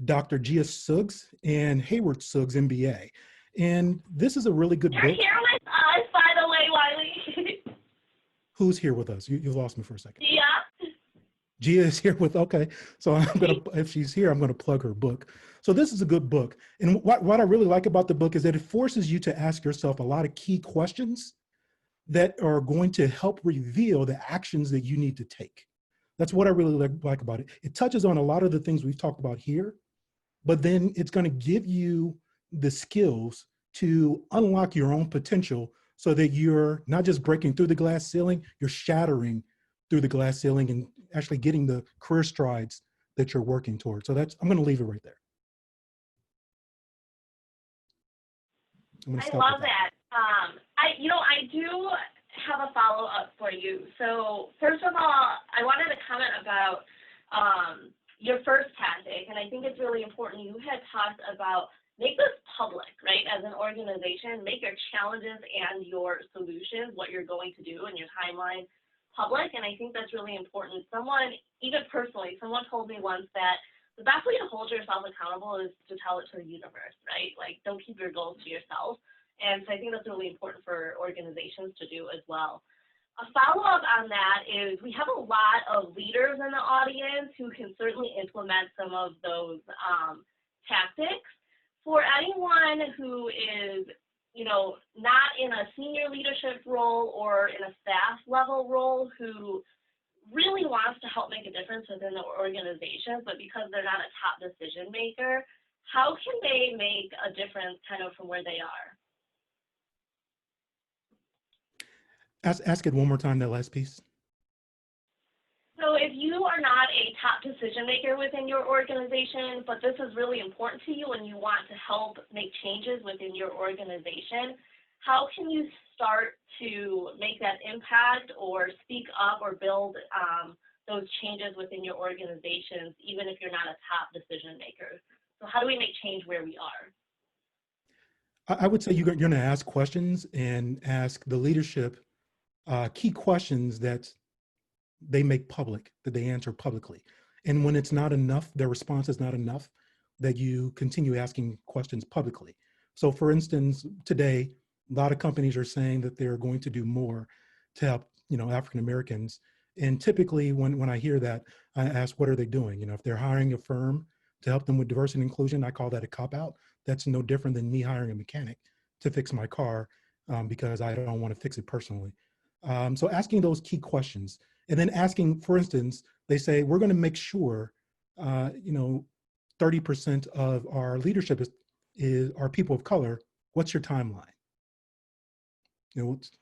Dr. Gia Suggs and Hayward Suggs, MBA. And this is a really good book. You're here with us, by the way, Wylie. Who's here with us? You lost me for a second. Yeah. Gia is here with, okay. So if she's here, I'm gonna plug her book. So this is a good book. And what I really like about the book is that it forces you to ask yourself a lot of key questions that are going to help reveal the actions that you need to take. That's what I really like about it. It touches on a lot of the things we've talked about here, but then it's gonna give you the skills to unlock your own potential so that you're not just breaking through the glass ceiling, you're shattering through the glass ceiling and actually getting the career strides that you're working towards. So I'm going to leave it right there. I love that. I do have a follow-up for you. So first of all, I wanted to comment about your first tactic, and I think it's really important. You had talked about make this public, right? As an organization, make your challenges and your solutions, what you're going to do and your timeline, public. And I think that's really important. Someone told me once that the best way to hold yourself accountable is to tell it to the universe, right? Like, don't keep your goals to yourself. And so I think that's really important for organizations to do as well. A follow-up on that is we have a lot of leaders in the audience who can certainly implement some of those tactics. For anyone who is, not in a senior leadership role or in a staff level role who really wants to help make a difference within the organization, but because they're not a top decision maker, how can they make a difference kind of from where they are? Ask it one more time, that last piece. So if you are not a top decision maker within your organization, but this is really important to you and you want to help make changes within your organization, how can you start to make that impact or speak up or build those changes within your organizations, even if you're not a top decision maker? So how do we make change where we are? I would say you're going to ask questions and ask the leadership key questions that they make public, that they answer publicly. And when it's not enough, their response is not enough, that you continue asking questions publicly. So for instance, today, a lot of companies are saying that they're going to do more to help, African Americans. And typically when I hear that, I ask, what are they doing? If they're hiring a firm to help them with diversity and inclusion. I call that a cop-out. That's no different than me hiring a mechanic to fix my car because I don't want to fix it personally. So asking those key questions, and then asking, for instance, they say, we're going to make sure, 30% of our leadership are people of color. What's your timeline?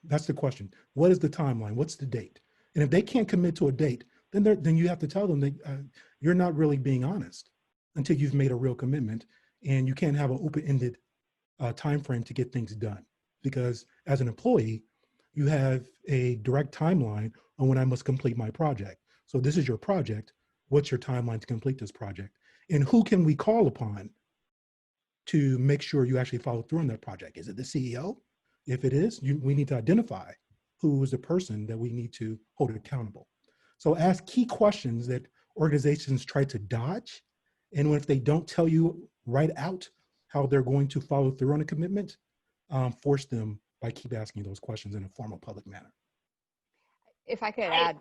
That's the question. What is the timeline? What's the date? And if they can't commit to a date, then you have to tell them that you're not really being honest until you've made a real commitment, and you can't have an open-ended time frame to get things done. Because as an employee, you have a direct timeline on when I must complete my project. So this is your project. What's your timeline to complete this project? And who can we call upon to make sure you actually follow through on that project? Is it the CEO? If it is, we need to identify who is the person that we need to hold accountable. So ask key questions that organizations try to dodge. And if they don't tell you right out how they're going to follow through on a commitment, force them by keep asking those questions in a formal public manner. If I could add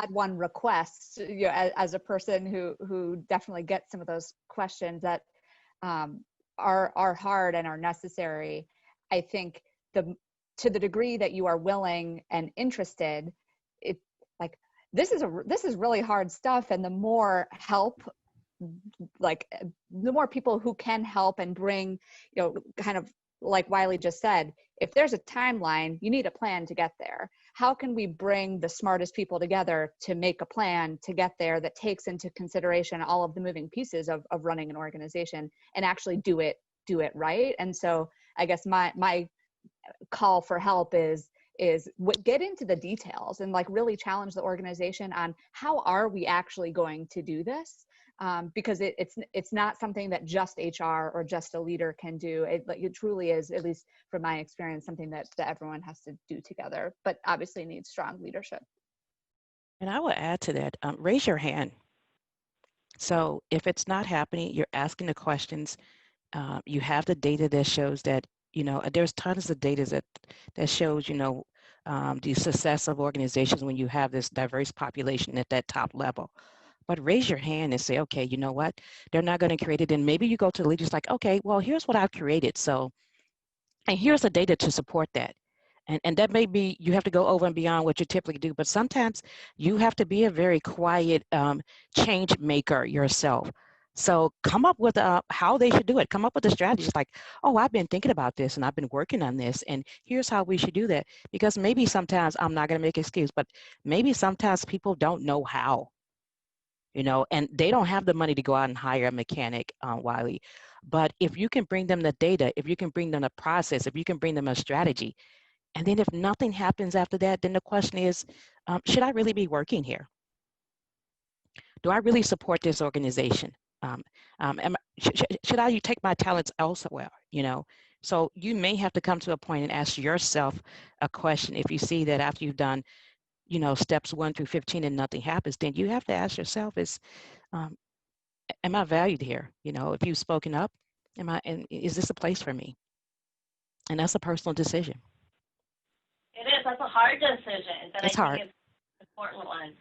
one request, as a person who definitely gets some of those questions that are hard and are necessary, I think to the degree that you are willing and interested, this is really hard stuff, and the more help, the more people who can help and bring, kind of like Wylie just said, if there's a timeline, you need a plan to get there. How can we bring the smartest people together to make a plan to get there that takes into consideration all of the moving pieces of running an organization and actually do it right? And so I guess my call for help is get into the details and really challenge the organization on how are we actually going to do this? Because it's not something that just HR or just a leader can do. It truly is, at least from my experience, something that everyone has to do together, but obviously needs strong leadership. And I will add to that, raise your hand. So if it's not happening, you're asking the questions, you have the data that shows that, there's tons of data that shows, the success of organizations when you have this diverse population at that top level. But raise your hand and say, okay, you know what? They're not going to create it. And maybe you go to the leaders like, okay, well, here's what I've created. So, and here's the data to support that. And that may be, you have to go over and beyond what you typically do. But sometimes you have to be a very quiet change maker yourself. So come up with how they should do it. Come up with a strategy. It's like, oh, I've been thinking about this and I've been working on this. And here's how we should do that. Because maybe sometimes, I'm not going to make excuse, but maybe sometimes people don't know how. And they don't have the money to go out and hire a mechanic, Wylie. But if you can bring them the data, if you can bring them a process, if you can bring them a strategy, and then if nothing happens after that, then the question is, should I really be working here? Do I really support this organization? Should I take my talents elsewhere? So you may have to come to a point and ask yourself a question. If you see that after you've done steps 1 through 15 and nothing happens, then you have to ask yourself am I valued here? If you've spoken up, is this a place for me? And that's a personal decision. It is. That's a hard decision, but it's I think it's an important one.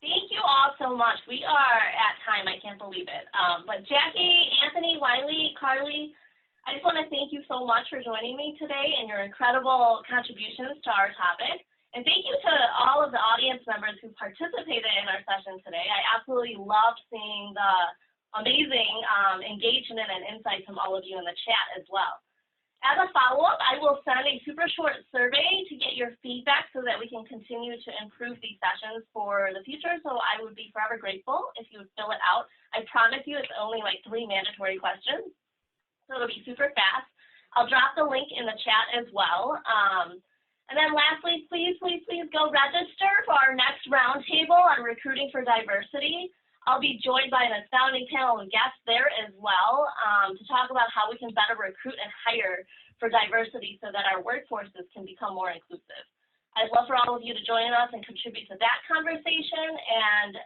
Thank you all so much. We are at time. I can't believe it. But Jackie, Anthony, Wylie, Carly, I just want to thank you so much for joining me today and your incredible contributions to our topic. And thank you to all of the audience members who participated in our session today. I absolutely loved seeing the amazing engagement and insights from all of you in the chat as well. As a follow-up, I will send a super short survey to get your feedback so that we can continue to improve these sessions for the future. So I would be forever grateful if you would fill it out. I promise you it's only 3 mandatory questions. So it'll be super fast. I'll drop the link in the chat as well. And then lastly, please go register for our next roundtable on recruiting for diversity. I'll be joined by an astounding panel of guests there as well to talk about how we can better recruit and hire for diversity so that our workforces can become more inclusive. I'd love for all of you to join us and contribute to that conversation. And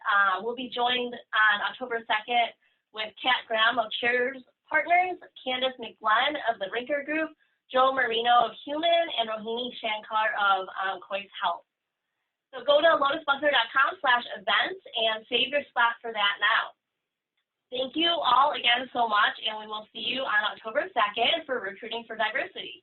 we'll be joined on October 2nd with Kat Graham of Cheers Partners, Candace McGlenn of the Rinker Group, Joe Marino of Human, and Rohini Shankar of Coyce Health. So go to lotusbuckler.com/events and save your spot for that now. Thank you all again so much, and we will see you on October 2nd for Recruiting for Diversity.